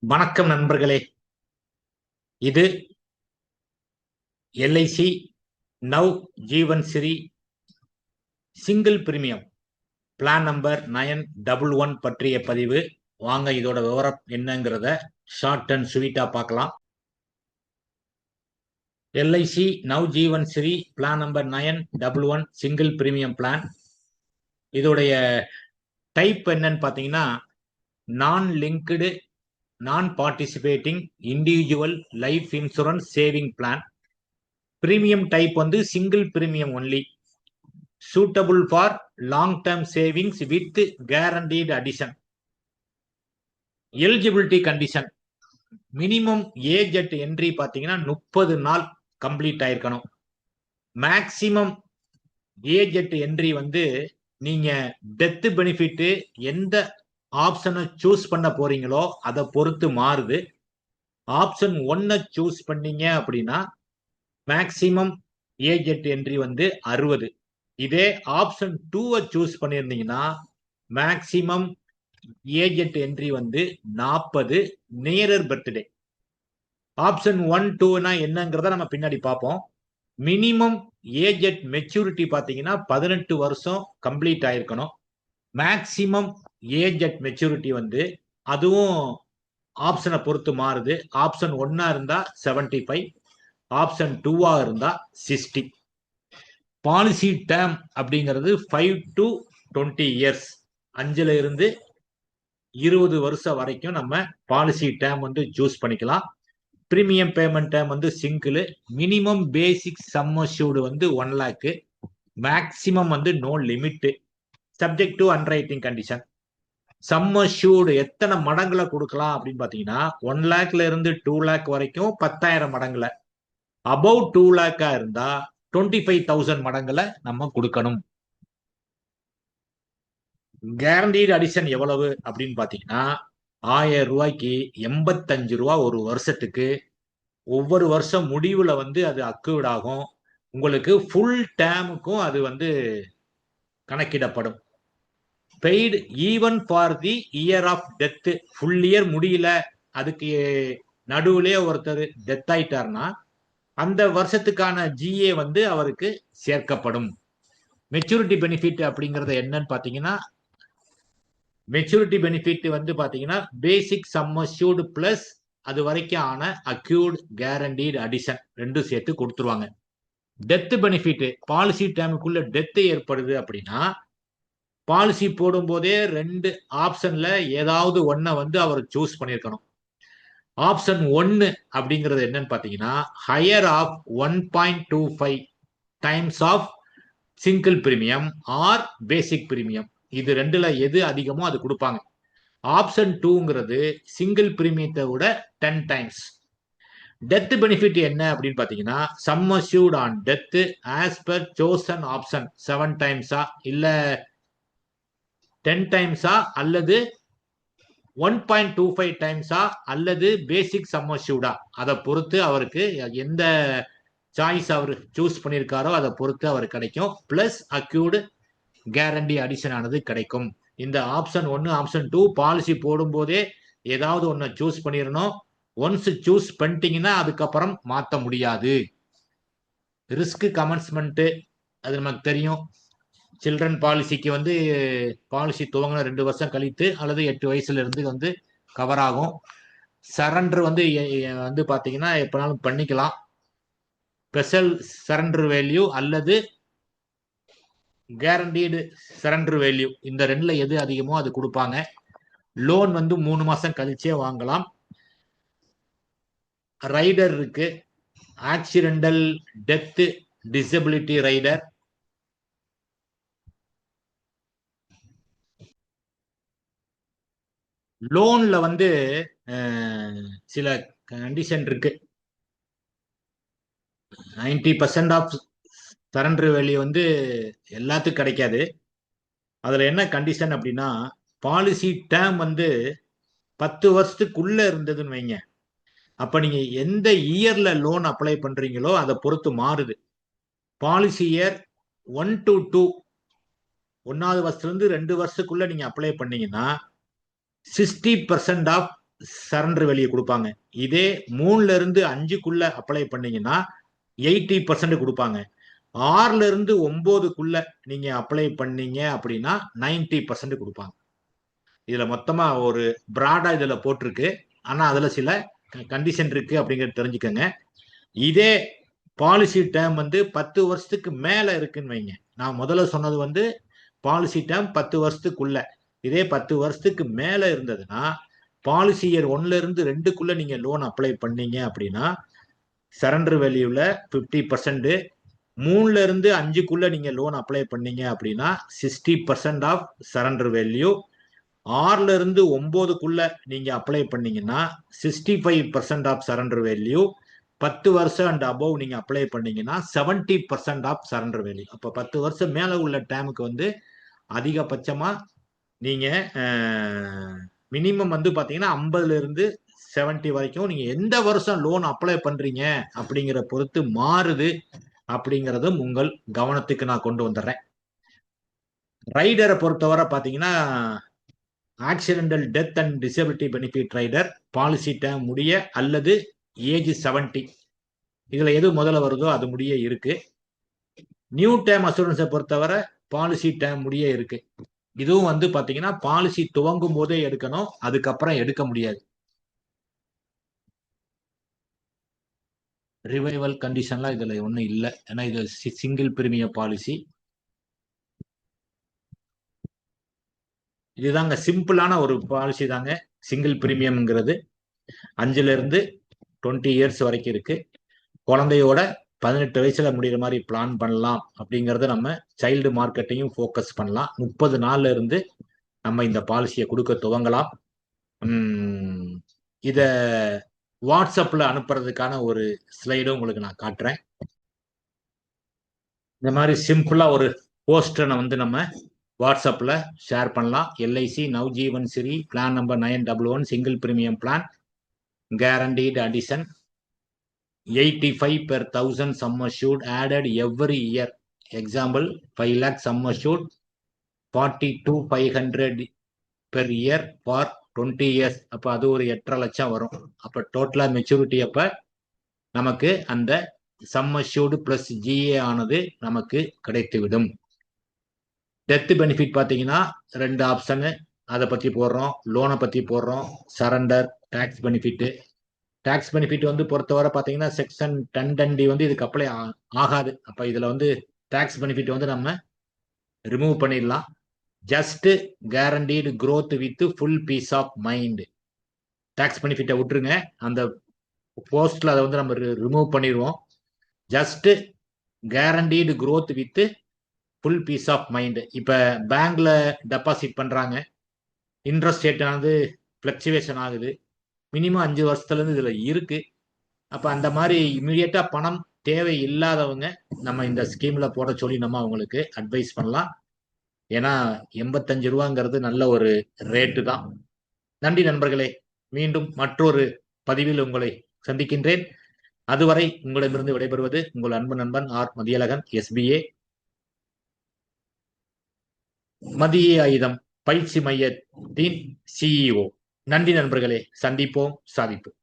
வணக்கம் நண்பர்களே. இது LIC Nav Jeevan Shree single premium plan number 911 பற்றிய பதிவு. வாங்க இதோட விவரம் என்னங்கிறத ஷார்ட் அண்ட் ஸ்வீட்டா பார்க்கலாம். LIC Nav Jeevan Shree plan number 911 single premium plan. இதோடைய டைப் என்னன்னு பார்த்தீங்கன்னா, non linked non participating individual life insurance saving plan. Premium type வந்து single premium only, suitable for long term savings with guaranteed addition. Eligibility condition, minimum age at entry பாத்தீங்கன்னா 30 நாள் complete ஆயிருக்கணும். Maximum age at entry வந்து நீங்க death benefit எந்த ஆப்ஷனை choose பண்ண போறீங்களோ அதை பொறுத்து மாறுது. ஆப்ஷன் 1 சூஸ் பண்ணீங்க அப்படின்னா மேக்சிமம் ஏஜ் அட் என்ட்ரி வந்து 60. இதே ஆப்ஷன் 2 சூஸ் பண்ணியிருந்தீங்கன்னா மேக்சிமம் ஏஜ் அட் என்ட்ரி வந்து 40, நியரர் பர்த்டே. ஆப்ஷன் 1, 2 என்னங்கிறத நம்ம பின்னாடி பார்ப்போம். மினிமம் ஏஜ் அட் மெச்சூரிட்டி பார்த்தீங்கன்னா 18 வருஷம் கம்ப்ளீட் ஆயிருக்கணும். மேக்சிமம் ஏஜ் அட் மெச்சூரிட்டி வந்து அதுவும் ஆப்ஷனை பொறுத்து மாறுது. ஆப்ஷன் 1 இருந்தா 75, ஆப்ஷன் 2 இருந்தா 60. பாலிசி டேர்ம் அப்படிங்கிறது 5 to 20 இயர்ஸ், 5ல இருந்து 20 வருஷம் வரைக்கும் நம்ம பாலிசி டேர்ம் வந்து சூஸ் பண்ணிக்கலாம். பிரீமியம் பேமெண்ட் டேர்ம் வந்து single. Minimum basic sum assured வந்து 1 lakh, மேக்சிமம் வந்து no limit, subject to underwriting condition. Sum assured எத்தனை மடங்குல கொடுக்கலாம் அப்படின்னு பாத்தீங்கன்னா 1 lakhல இருந்து 2 lakh வரைக்கும் 10,000 மடங்குல, அபவ் 2 lakh இருந்தா 25,000 மடங்குல நம்ம கொடுக்கணும். கேரண்டீடு அடிஷன் எவ்வளவு அப்படின்னு பாத்தீங்கன்னா 1000 ரூபாய்க்கு 85 ரூபா ஒரு வருஷத்துக்கு. ஒவ்வொரு வருஷம் முடிவுல வந்து அது அக்யூர்ட் ஆகும். உங்களுக்கு ஃபுல் டேமுக்கும் அது வந்து கணக்கிடப்படும். Paid even for the year of death. Full year முடியல, அதுக்கு நடுவுலே ஒருத்தர் டெத் ஆயிட்டார்னா அந்த வருஷத்துக்கான ஜிஏ வந்து அவருக்கு சேர்க்கப்படும். மெச்சூரிட்டி பெனிஃபிட் அப்படிங்கறது என்னன்னு பாத்தீங்கன்னா, மெச்சூரிட்டி பெனிஃபிட் வந்து பாத்தீங்கன்னா பேசிக் சம் அஷ்யூர்டு பிளஸ் அது வரைக்கும் ஆன அக்யூர்ட் கேரண்டீடு அடிஷன் ரெண்டும் சேர்த்து கொடுத்துருவாங்க. டெத் பெனிஃபிட், பாலிசி டேமுக்குள்ள டெத் ஏற்படுது அப்படின்னா பாலிசி போடும் போதே 2 ஆப்ஷன்ல ஏதாவது ஒன்ன வந்து அவர் சூஸ் பண்ணிருக்கணும். ஆப்ஷன் 1 அப்படிங்கிறது என்னன்னு பாத்தீங்கன்னா higher of 1.25 times of single premium or basic premium. இது ரெண்டுல எது அதிகமோ அது கொடுப்பாங்க. ஆப்ஷன் 2ங்கிறது சிங்கிள் பிரீமியத்தை விட 10 டைம்ஸ். டெத் பெனிஃபிட் என்ன அப்படின்னு பாத்தீங்கன்னா some assured on death as per chosen option 7 டைம்ஸா இல்ல 10 டைம்ஸா அல்லது 1.25 டைம்ஸா அல்லது பேசிக் சம் அஷ்யூர்டா, அதை பொறுத்து அவருக்கு எந்த சாய்ஸ் அவர் சூஸ் பண்ணியிருக்காரோ அதை பொறுத்து அவர் கிடைக்கும். பிளஸ் அக்யூர்டு கேரண்டி அடிஷன் ஆனது கிடைக்கும். இந்த ஆப்ஷன் 1 ஆப்ஷன் 2 பாலிசி போடும் போதே ஏதாவது ஒன்னு சூஸ் பண்ணிடணும். ஒன்ஸ் சூஸ் பண்ணிட்டீங்கன்னா அதுக்கப்புறம் மாற்ற முடியாது. ரிஸ்க் கமென்ஸ்மெண்ட் அது நமக்கு தெரியும். சில்ட்ரன் பாலிசிக்கு வந்து பாலிசி துவங்கின 2 வருஷம் கழித்து அல்லது 8 வயசுல இருந்து வந்து கவர் ஆகும். சரண்டர் வந்து வந்து பாத்தீங்கன்னா எப்பனாலும் பண்ணிக்கலாம். ஸ்பெஷல் சரண்டர் வேல்யூ அல்லது கேரண்டீடு சரண்டர் வேல்யூ, இந்த 2ல எது அதிகமோ அது கொடுப்பாங்க. லோன் வந்து 3 மாசம் கழிச்சே வாங்கலாம். ரைடர் இருக்கு, ஆக்சிடென்டல் டெத் டிசபிலிட்டி ரைடர். லோன்ல வந்து சில கண்டிஷன் இருக்கு. 90% ஆஃப் சரண்டர் வேல்யூ வந்து எல்லாத்துக்கும் கிடைக்காது. அதுல என்ன கண்டிஷன் அப்படின்னா பாலிசி டேர்ம் வந்து 10 வருஷத்துக்குள்ள இருந்ததுன்னு வைங்க, அப்ப நீங்க எந்த இயர்ல லோன் அப்ளை பண்றீங்களோ அதை பொறுத்து மாறுது. பாலிசி இயர் 1 to 2, 1வது வருஷத்துல இருந்து 2 வருஷத்துக்குள்ள நீங்க அப்ளை பண்ணீங்கன்னா 60% ஆஃப் சரண்டர் வேல்யூ கொடுப்பாங்க. இதே 3ல இருந்து 5க்குள்ள அப்ளை பண்ணீங்கன்னா 80% கொடுப்பாங்க. 6ல இருந்து 9க்குள்ள நீங்க அப்ளை பண்ணீங்க அப்படின்னா 90% கொடுப்பாங்க. இதுல மொத்தமா ஒரு பிராடா இதுல போட்டிருக்கு. ஆனா அதுல சில கண்டிஷன் இருக்கு அப்படிங்கறது தெரிஞ்சுக்கங்க. இதே பாலிசி டேர்ம் வந்து 10 வருஷத்துக்கு மேல இருக்குன்னு வைங்க. நான் முதல்ல சொன்னது வந்து பாலிசி டேர்ம் 10 வருஷத்துக்குள்ள. இதே 10 வருஷத்துக்கு மேல இருந்ததுன்னா பாலிசி இயர் 1ல இருந்து 2க்குள்ள நீங்க லோன் அப்ளை பண்ணீங்க அப்படின்னா சரண்டர் வேல்யூல 50%, 3ல இருந்து 5க்குள்ள நீங்க லோன் அப்ளை பண்ணீங்க அப்படின்னா 60% ஆஃப் சரண்டர் வேல்யூ, 6ல இருந்து 9க்குள்ள நீங்க அப்ளை பண்ணீங்கன்னா 65% ஆஃப் சரண்டர் வேல்யூ, 10 வருஷம் அண்ட் அபவ் நீங்க அப்ளை பண்ணீங்கன்னா 70% ஆஃப் சரண்டர் வேல்யூ. அப்ப 10 வருஷம் மேல உள்ள டேமுக்கு வந்து அதிகபட்சமா நீங்க மினிமம் வந்து பாத்தீங்கன்னா 50ல இருந்து 70 வரைக்கும் நீங்க எந்த வருஷம் லோன் அப்ளை பண்றீங்க அப்படிங்கிற பொறுத்து மாறுது அப்படிங்கறதும் உங்கள் கவனத்துக்கு நான் கொண்டு வந்துடுறேன். ரைடரை பொறுத்தவரை பாத்தீங்கன்னா accidental death and disability benefit rider policy term முடிய அல்லது ஏஜ் 70 இதுல எது முதல்ல வருதோ அது முடிய இருக்கு. நியூ டேர்ம் அசூரன்ஸை பொறுத்தவரை பாலிசி டேர்ம் முடிய இருக்கு. இதுவும் வந்து பாத்தீங்கன்னா பாலிசி துவங்கும் போதே எடுக்கணும், அதுக்கப்புறம் எடுக்க முடியாது. ரிவைவல் கண்டிஷன்லாம் இதுல ஒன்றும் இல்லை, ஏன்னா இது சிங்கிள் பிரீமியம் பாலிசி. இதுதாங்க சிம்பிளான ஒரு பாலிசி தாங்க சிங்கிள் பிரீமியம்ங்கிறது. 5ல இருந்து 20 இயர்ஸ் வரைக்கும் இருக்கு. குழந்தையோட 18 வயசுல முடிகிற மாதிரி பிளான் பண்ணலாம் அப்படிங்கறத நம்ம சைல்டு மார்க்கெட்டையும் ஃபோக்கஸ் பண்ணலாம். 30 நாள்ல இருந்து நம்ம இந்த பாலிசியை கொடுக்க துவங்கலாம். இத வாட்ஸ்அப்ல அனுப்புறதுக்கான ஒரு ஸ்லைடும் உங்களுக்கு நான் காட்டுறேன். இந்த மாதிரி சிம்பிளா ஒரு போஸ்டரை வந்து நம்ம வாட்ஸ்அப்ல ஷேர் பண்ணலாம். LIC Navjeevan Shree plan number 911 single premium plan, guaranteed addition 85 per 1000 sum assured added every year. Example 5 lakh sum assured 42,500 per year for 20 years. அப்ப அது ஒரு 8.5 லட்சம் வரும். அப்ப டோட்டலா மெச்சூரிட்டி அப்ப நமக்கு அந்த சம் அஷ்யூர்டு பிளஸ் ஜிஏ ஆனது நமக்கு கிடைத்துவிடும். டெத் பெனிஃபிட் பாத்தீங்கன்னா 2 ஆப்ஷனு, அதை பத்தி போடுறோம். லோனை பத்தி போடுறோம். Surrender, tax benefit. Tax benefit வந்து பொறுத்தவரை பாத்தீங்கன்னா செக்ஷன் 10(d) வந்து இதுக்கு அப்ளை ஆகாது. அப்ப இதுல வந்து டாக்ஸ் பெனிஃபிட் வந்து நம்ம ரிமூவ் பண்ணிடலாம். Just guaranteed growth with full peace of mind. Tax பெனிஃபிட்டை விட்டுருங்க, அந்த போஸ்ட்ல அதை வந்து நம்ம ரிமூவ் பண்ணிடுவோம். Just guaranteed growth with full peace of mind. இப்ப பேங்க்ல டெபாசிட் பண்றாங்க, இன்ட்ரெஸ்ட் ரேட் ஆனது பிளக்சுவேஷன் ஆகுது. மினிமம் 5 வருஷத்துல இருந்து இதுல இருக்கு. அப்ப அந்த மாதிரி இமீடியட்டா பணம் தேவை இல்லாதவங்க நம்ம இந்த ஸ்கீம்ல போட சொல்லி நம்ம அவங்களுக்கு அட்வைஸ் பண்ணலாம். ஏன்னா 85 ரூபாங்கிறது நல்ல ஒரு ரேட்டு தான். நன்றி நண்பர்களே, மீண்டும் மற்றொரு பதிவில் உங்களை சந்திக்கின்றேன். அதுவரை உங்களிடமிருந்து விடைபெறுவது உங்கள் அன்பு நண்பன் ஆர் மதியழகன், SBA மதிய ஆயுதம் பயிற்சி மையத்தின் CEO. நன்றி நண்பர்களே, சந்திப்போம், சாதிப்போம்.